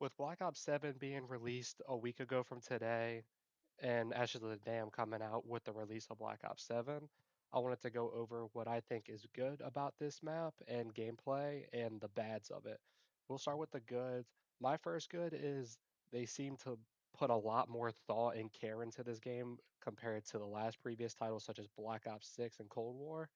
With Black Ops 7 being released a week ago from today, and Ashes of the Dam coming out with the release of Black Ops 7, I wanted to go over what I think is good about this map and gameplay and the bads of it. We'll start with the goods. My first good is they seem to put a lot more thought and care into this game compared to the last previous titles such as Black Ops 6 and Cold War.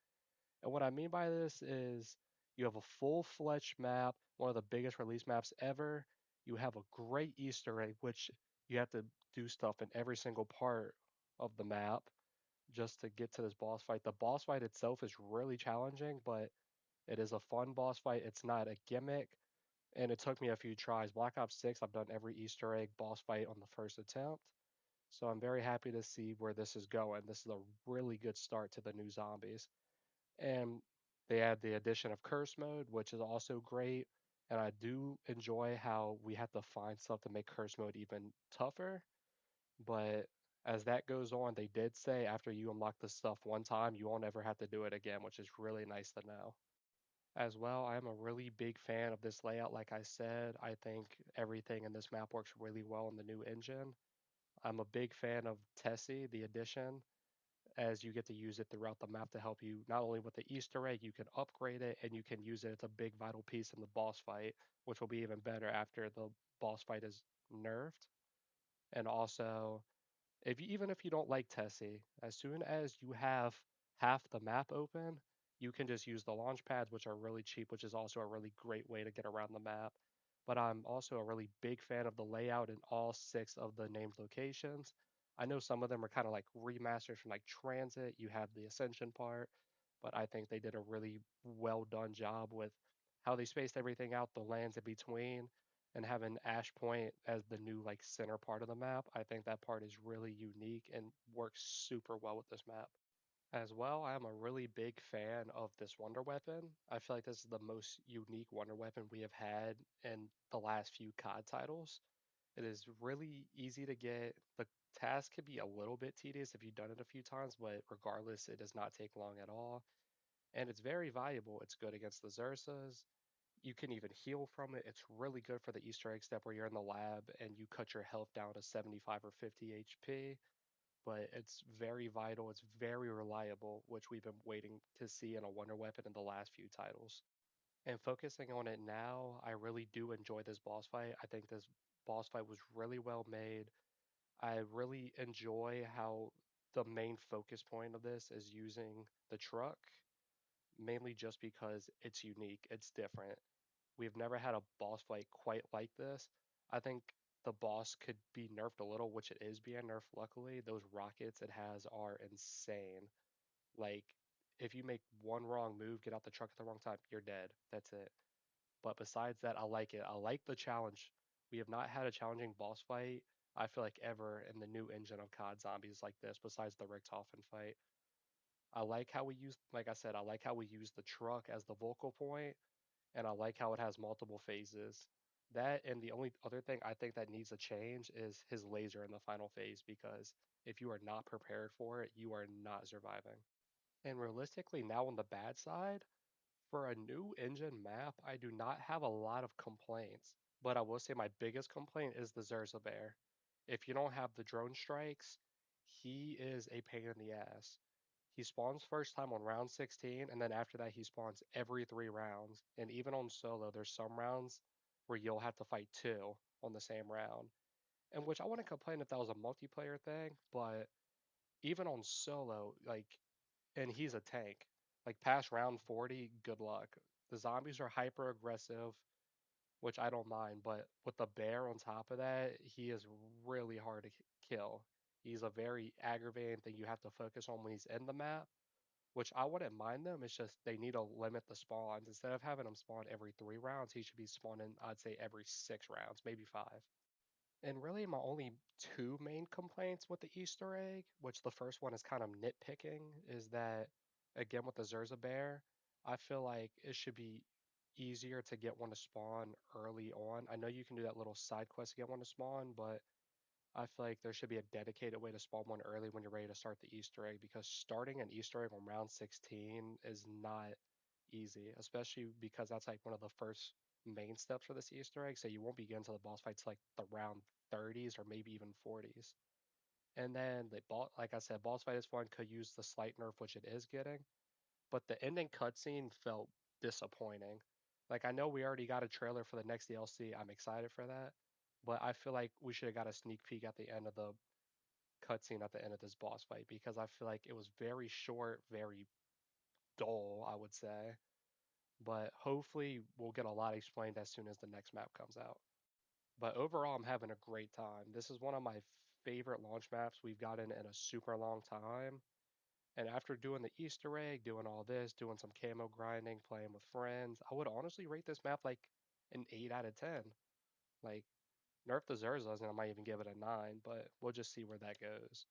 And what I mean by this is you have a full-fledged map, one of the biggest release maps ever. You have a great Easter egg, which you have to do stuff in every single part of the map just to get to this boss fight. The boss fight itself is really challenging, but it is a fun boss fight. It's not a gimmick, and it took me a few tries. Black Ops 6, I've done every Easter egg boss fight on the first attempt, so I'm very happy to see where this is going. This is a really good start to the new zombies. And they add the addition of curse mode, which is also great. And I do enjoy how we have to find stuff to make curse mode even tougher. But as that goes on, they did say after you unlock the stuff one time, you won't ever have to do it again, which is really nice to know. As well, I am a really big fan of this layout. Like I said, I think everything in this map works really well in the new engine. I'm a big fan of Tessie, the addition, as you get to use it throughout the map to help you not only with the Easter egg, you can upgrade it and you can use it as a big vital piece in the boss fight, which will be even better after the boss fight is nerfed. And also, even if you don't like Tessie, as soon as you have half the map open, you can just use the launch pads, which are really cheap, which is also a really great way to get around the map. But I'm also a really big fan of the layout in all six of the named locations. I know some of them are kind of like remasters from like Transit. You have the Ascension part, but I think they did a really well done job with how they spaced everything out, the lands in between, and having Ash Point as the new like center part of the map. I think that part is really unique and works super well with this map. As well, I am a really big fan of this Wonder Weapon. I feel like this is the most unique Wonder Weapon we have had in the last few COD titles. It is really easy to get. The task can be a little bit tedious if you've done it a few times, but regardless, it does not take long at all. And it's very valuable. It's good against the Xursas. You can even heal from it. It's really good for the Easter egg step where you're in the lab and you cut your health down to 75 or 50 HP. But it's very vital. It's very reliable, which we've been waiting to see in a Wonder Weapon in the last few titles. And focusing on it now, I really do enjoy this boss fight. I think this boss fight was really well made. I really enjoy how the main focus point of this is using the truck, mainly just because it's unique, it's different. We've never had a boss fight quite like this. I think the boss could be nerfed a little, which it is being nerfed luckily. Those rockets it has are insane. Like, if you make one wrong move, get out the truck at the wrong time, you're dead. That's it. But besides that, I like it. I like the challenge. We have not had a challenging boss fight, I feel like, ever in the new engine of COD Zombies like this, besides the Richtofen fight. I like how we use, like I said, I like how we use the truck as the vocal point, and I like how it has multiple phases. That and the only other thing I think that needs a change is his laser in the final phase, because if you are not prepared for it, you are not surviving. And realistically, now on the bad side, for a new engine map, I do not have a lot of complaints, but I will say my biggest complaint is the Zerza Bear. If you don't have the drone strikes, he is a pain in the ass. He spawns first time on round 16, and then after that he spawns every 3 rounds. And even on solo, there's some rounds where you'll have to fight two on the same round. And which I wouldn't complain if that was a multiplayer thing, but even on solo, like, and he's a tank. Like past round 40, good luck. The zombies are hyper aggressive, which I don't mind, but with the bear on top of that, he is really hard to kill. He's a very aggravating thing you have to focus on when he's in the map, which I wouldn't mind them. It's just they need to limit the spawns. Instead of having him spawn every 3 rounds, he should be spawning, I'd say, every 6 rounds, maybe five. And really, my only two main complaints with the Easter egg, which the first one is kind of nitpicking, is that, again, with the Zerza Bear, I feel like it should be easier to get one to spawn early on. I know you can do that little side quest to get one to spawn, but I feel like there should be a dedicated way to spawn one early when you're ready to start the Easter egg, because starting an Easter egg on round 16 is not easy, especially because that's like one of the first main steps for this Easter egg, so you won't be getting to the boss fights like the round 30s or maybe even 40s. And then like I said, boss fight is fun, could use the slight nerf, which it is getting, but the ending cutscene felt disappointing. Like I know we already got a trailer for the next DLC. I'm excited for that, but I feel like we should have got a sneak peek at the end of the cutscene at the end of this boss fight because I feel like it was very short, very dull, I would say. But hopefully we'll get a lot explained as soon as the next map comes out. But overall, I'm having a great time. This is one of my favorite launch maps we've gotten in a super long time. And after doing the Easter egg, doing all this, doing some camo grinding, playing with friends, I would honestly rate this map like an 8 out of 10. Like, Nerf deserves us, and I might even give it a 9, but we'll just see where that goes.